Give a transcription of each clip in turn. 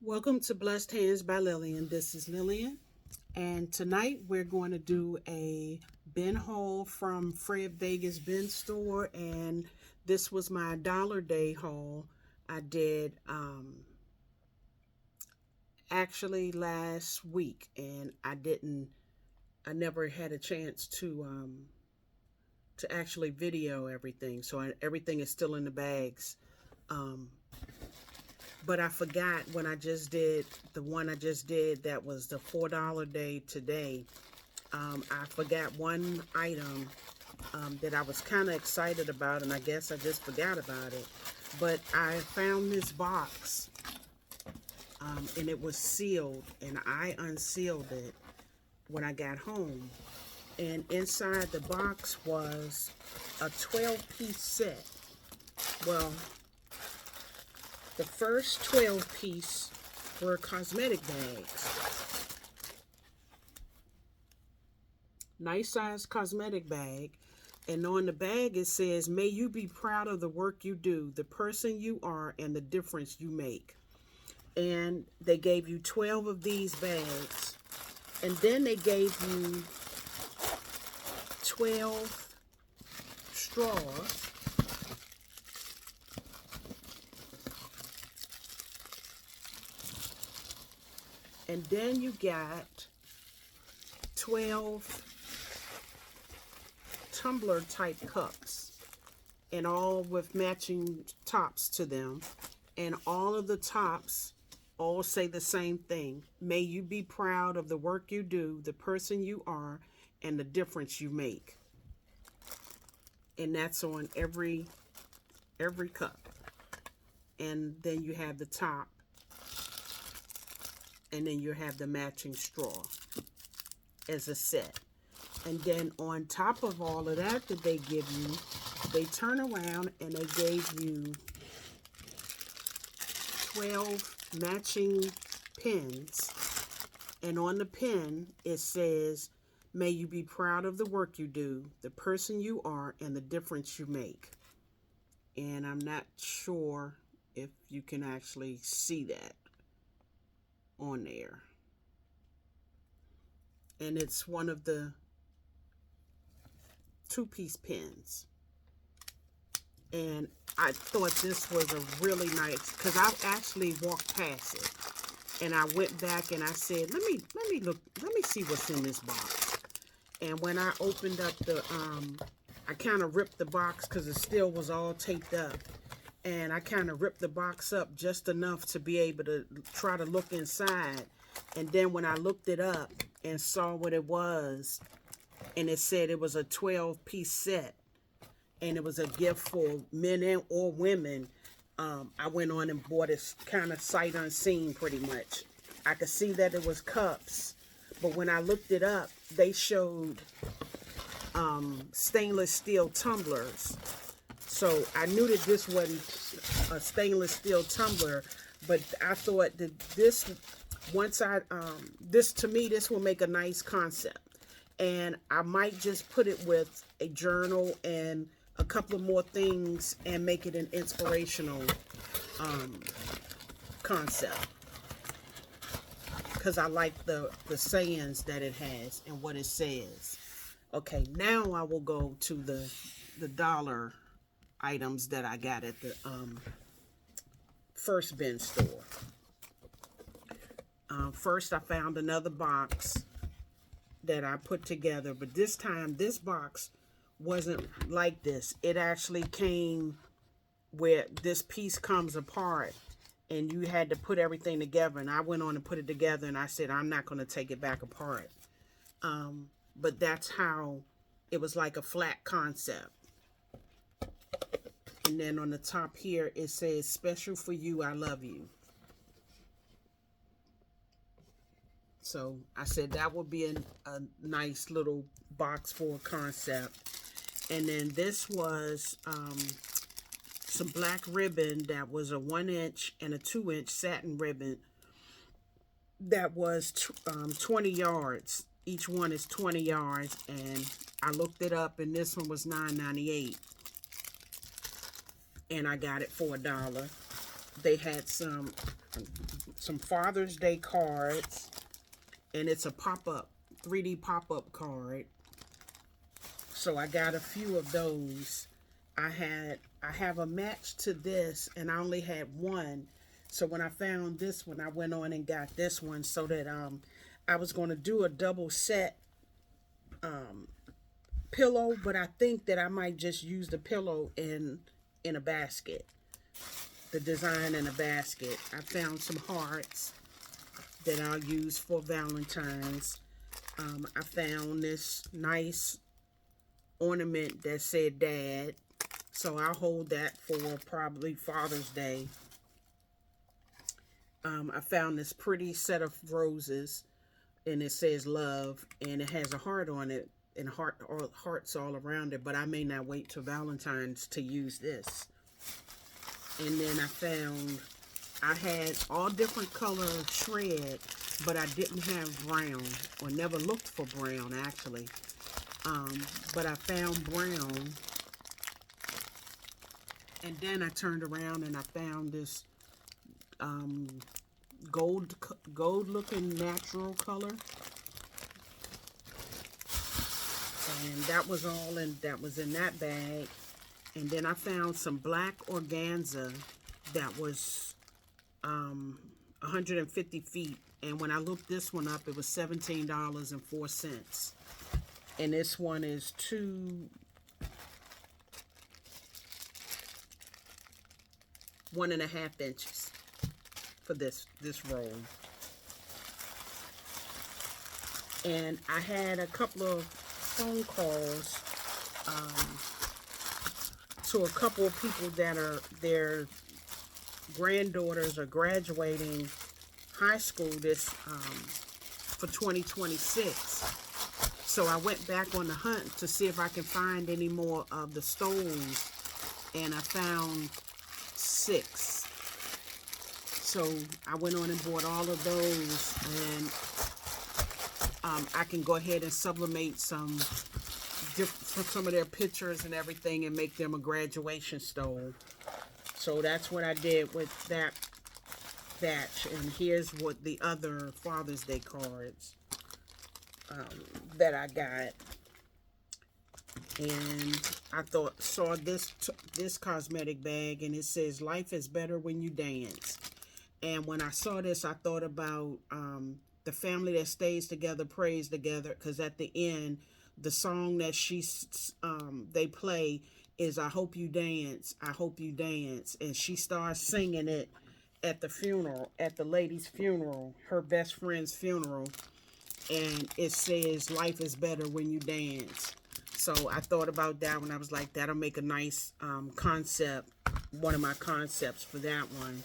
Welcome to Blessed Hands by Lillian. This is Lillian, and tonight we're going to do a bin haul from Fred Vegas Bin Store, and this was my Dollar Day haul. I did actually last week, and I never had a chance to actually video everything, so everything is still in the bags. Um, but I forgot when I just did the one I just did that was the $4 day today. I forgot one item that I was kind of excited about, and I guess I just forgot about it. But I found this box, and it was sealed, and I unsealed it when I got home. And inside the box was a 12-piece set. Well, the first 12-piece were cosmetic bags. Nice size cosmetic bag. And on the bag it says, "May you be proud of the work you do, the person you are, and the difference you make." And they gave you 12 of these bags. And then they gave you 12 straws. And then you got 12 tumbler type cups, and all with matching tops to them. And all of the tops all say the same thing: "May you be proud of the work you do, the person you are, and the difference you make." And that's on every cup. And then you have the top, and then you have the matching straw as a set. And then on top of all of that they give you, they turn around and they gave you 12 matching pins. And on the pin it says, "May you be proud of the work you do, the person you are, and the difference you make." And I'm not sure if you can actually see that on there. And it's one of the two-piece pins. And I thought this was a really nice, because I actually walked past it, and I went back and I said, let me see what's in this box. And when I opened up I kind of ripped the box because it still was all taped up, and I kind of ripped the box up just enough to be able to try to look inside. And then when I looked it up and saw what it was, and it said it was a 12-piece set, and it was a gift for men and or women, I went on and bought it kind of sight unseen pretty much. I could see that it was cups, but when I looked it up, they showed stainless steel tumblers. So I knew that this wasn't a stainless steel tumbler, but I thought that this, this to me, this will make a nice concept. And I might just put it with a journal and a couple of more things and make it an inspirational concept, because I like the sayings that it has and what it says. Okay, now I will go to the dollar items that I got at the first bin store. First, I found another box that I put together, but this time this box wasn't like this. It actually came where this piece comes apart and you had to put everything together, and I went on and put it together, and I said I'm not going to take it back apart. But that's how it was, like a flat concept. And then on the top here it says, "Special for you, I love you." So I said that would be a nice little box for a concept. And then this was some black ribbon that was a 1-inch and a 2-inch satin ribbon that was 20 yards. Each one is 20 yards, and I looked it up, and this one was $9.98, and I got it for $1. they had some Father's Day cards, and it's a pop-up 3D pop-up card. So I got a few of those. I have a match to this, and I only had one. So when I found this one, I went on and got this one, so that I was going to do a double set pillow, but I think that I might just use the pillow in a basket. The design in a basket. I found some hearts that I'll use for Valentine's. I found this nice ornament that said Dad, so I'll hold that for probably Father's Day. I found this pretty set of roses, and it says love, and it has a heart on it, and hearts all around it, but I may not wait till Valentine's to use this. And then I had all different color shred, but I didn't have brown, or never looked for brown actually. But I found brown, and then I turned around and I found this gold looking natural color, and that was in that bag. And then I found some black organza that was 150 feet, and when I looked this one up, it was $17.04. And this one is 1.5 inches for this roll. And I had a couple of phone calls to a couple of people that their granddaughters are graduating high school for 2026. So I went back on the hunt to see if I can find any more of the stoles, and I found 6. So I went on and bought all of those, and I can go ahead and sublimate some of their pictures and everything and make them a graduation stole. So that's what I did with that batch. And here's what the other Father's Day cards that I got. And I saw this cosmetic bag, and it says life is better when you dance. And when I saw this, I thought about the family that stays together prays together, because at the end, the song that they play is I hope you dance, I hope you dance. And she starts singing it at the funeral, at the lady's funeral, her best friend's funeral. And it says life is better when you dance. So I thought about that when I was like, that'll make a nice concept, one of my concepts for that one.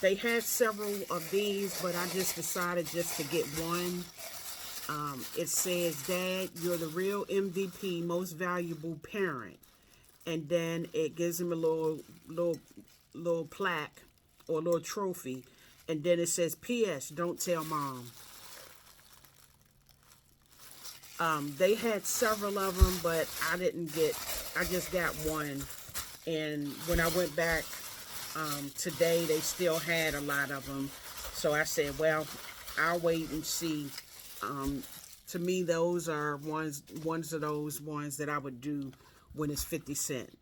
They had several of these, but I just decided just to get one. It says, Dad, you're the real MVP, most valuable parent. And then it gives him a little plaque or a little trophy. And then it says, P.S., don't tell Mom. They had several of them, but I just got one. And when I went back today, they still had a lot of them. So I said, well, I'll wait and see. To me, those are ones of those ones that I would do when it's 50 cents.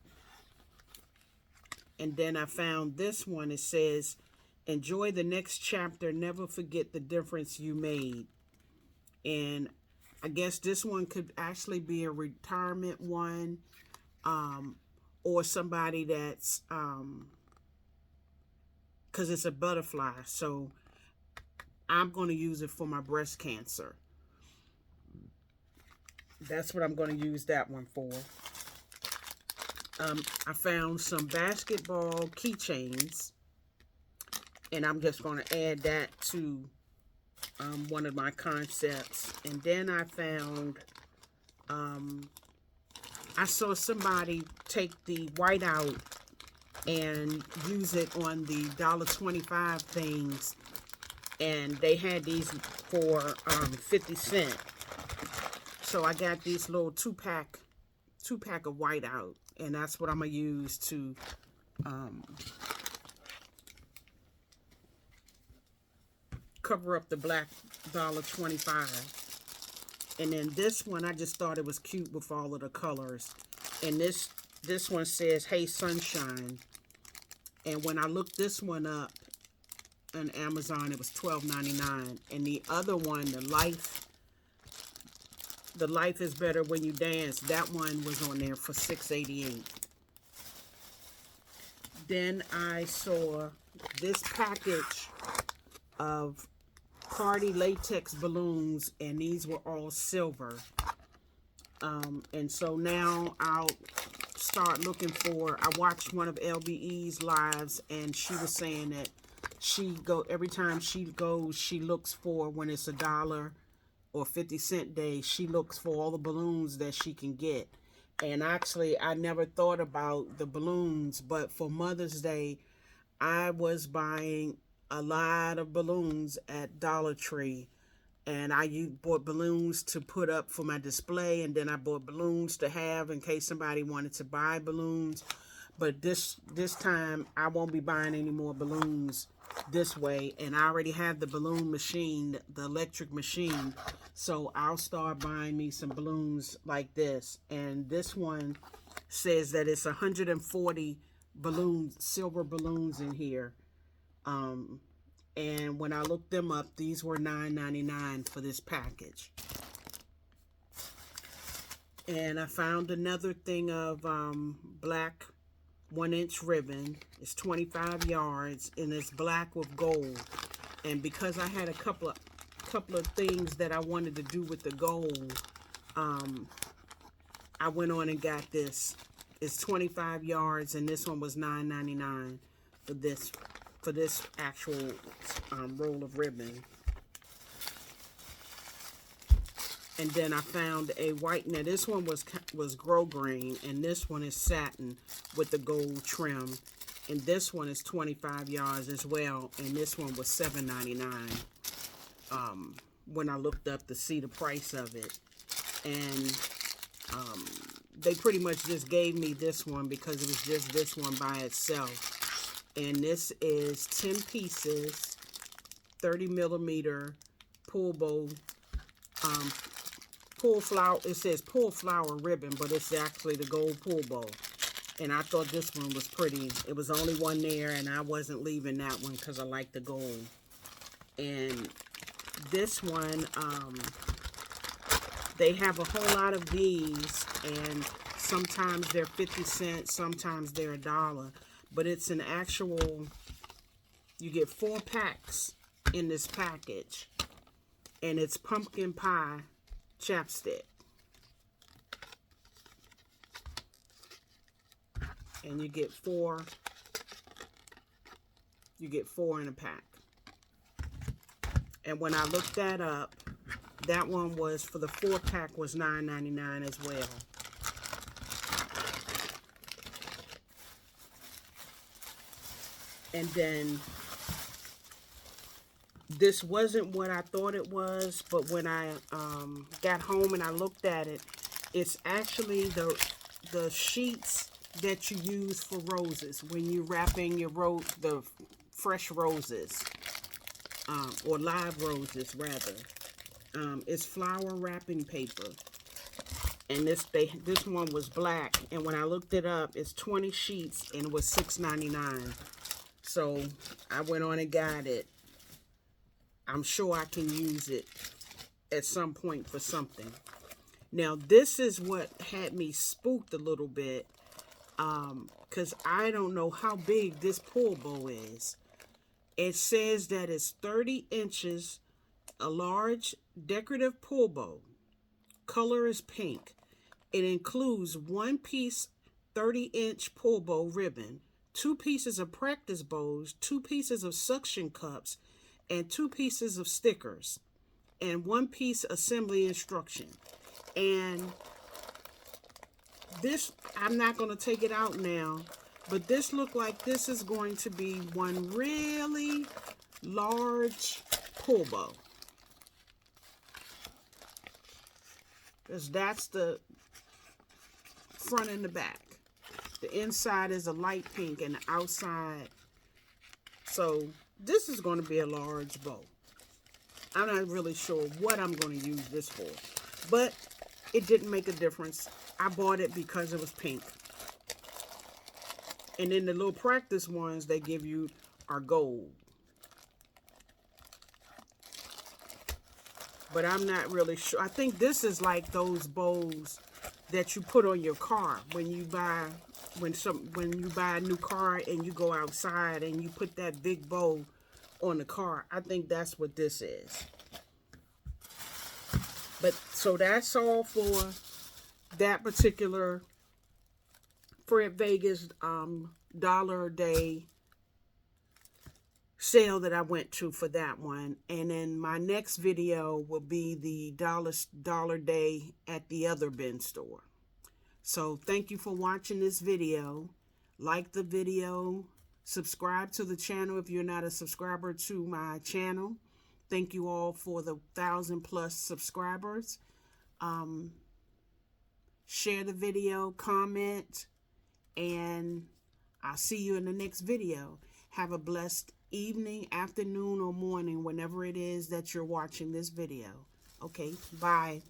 And then I found this one. It says, enjoy the next chapter. Never forget the difference you made. And I guess this one could actually be a retirement one, or somebody that's, because it's a butterfly. So I'm going to use it for my breast cancer. That's what I'm going to use that one for. I found some basketball keychains, and I'm just going to add that to one of my concepts. And then I found, I saw somebody take the whiteout and use it on the $1.25 things, and they had these for 50 cents. So I got these little two pack of whiteout, and that's what I'm gonna use to cover up the black $1.25. And then this one, I just thought it was cute with all of the colors. And this one says, "Hey Sunshine." And when I looked this one up on Amazon, it was $12.99. And the other one, the Life is Better When You Dance, that one was on there for $6.88. Then I saw this package of party latex balloons, and these were all silver. And so now I'll start looking for, I watched one of LBE's lives, and she was saying that every time she goes, she looks for, when it's $1 or 50-cent day, she looks for all the balloons that she can get. And actually, I never thought about the balloons, but for Mother's Day, I was buying a lot of balloons at Dollar Tree. And I bought balloons to put up for my display, and then I bought balloons to have in case somebody wanted to buy balloons. But this time, I won't be buying any more balloons this way. And I already have the balloon machine, the electric machine. So I'll start buying me some balloons like this. And this one says that it's 140 balloons, silver balloons in here. And when I looked them up, these were $9.99 for this package. And I found another thing of black 1-inch ribbon. It's 25 yards, and it's black with gold. And because I had a couple of things that I wanted to do with the gold, I went on and got this. It's 25 yards, and this one was $9.99 for this actual roll of ribbon. And then I found a white, now this one was grosgrain, and this one is satin with the gold trim. And this one is 25 yards as well, and this one was $7.99 when I looked up to see the price of it. And they pretty much just gave me this one because it was just this one by itself. And this is 10 pieces, 30 millimeter pull bow, pull flower. It says pull flower ribbon, but it's actually the gold pull bow. And I thought this one was pretty. It was only one there, and I wasn't leaving that one because I like the gold. And this one, they have a whole lot of these, and sometimes they're 50 cents, sometimes they're $1. But it's an actual, you get 4 packs in this package. And it's pumpkin pie chapstick. And you get 4 in a pack. And when I looked that up, that one was, for the 4-pack was $9.99 as well. And then this wasn't what I thought it was, but when I got home and I looked at it, it's actually the sheets that you use for roses when you're wrapping your the fresh roses, or live roses rather. It's flower wrapping paper, and this one was black. And when I looked it up, it's 20 sheets and it was $6.99. So I went on and got it. I'm sure I can use it at some point for something. Now, this is what had me spooked a little bit, because I don't know how big this pull bow is. It says that it's 30 inches, a large decorative pull bow. Color is pink. It includes 1 piece 30-inch pull bow ribbon, 2 pieces of practice bows, 2 pieces of suction cups, and 2 pieces of stickers, and 1 piece assembly instruction. And this, I'm not going to take it out now, but this looked like this is going to be one really large pull bow. Because that's the front and the back. The inside is a light pink and the outside. So this is going to be a large bow. I'm not really sure what I'm going to use this for, but it didn't make a difference. I bought it because it was pink. And then the little practice ones they give you are gold. But I'm not really sure. I think this is like those bows that you put on your car when you buy a new car and you go outside and you put that big bow on the car. I think that's what this is. But so that's all for that particular Fred Vegas dollar a day sale that I went to for that one. And then my next video will be the dollar day at the other bin store. So thank you for watching this video. Like the video, subscribe to the channel if you're not a subscriber to my channel. Thank you all for the 1,000+ subscribers. Share the video, comment, and I'll see you in the next video. Have a blessed evening, afternoon, or morning, whenever it is that you're watching this video. Okay, bye.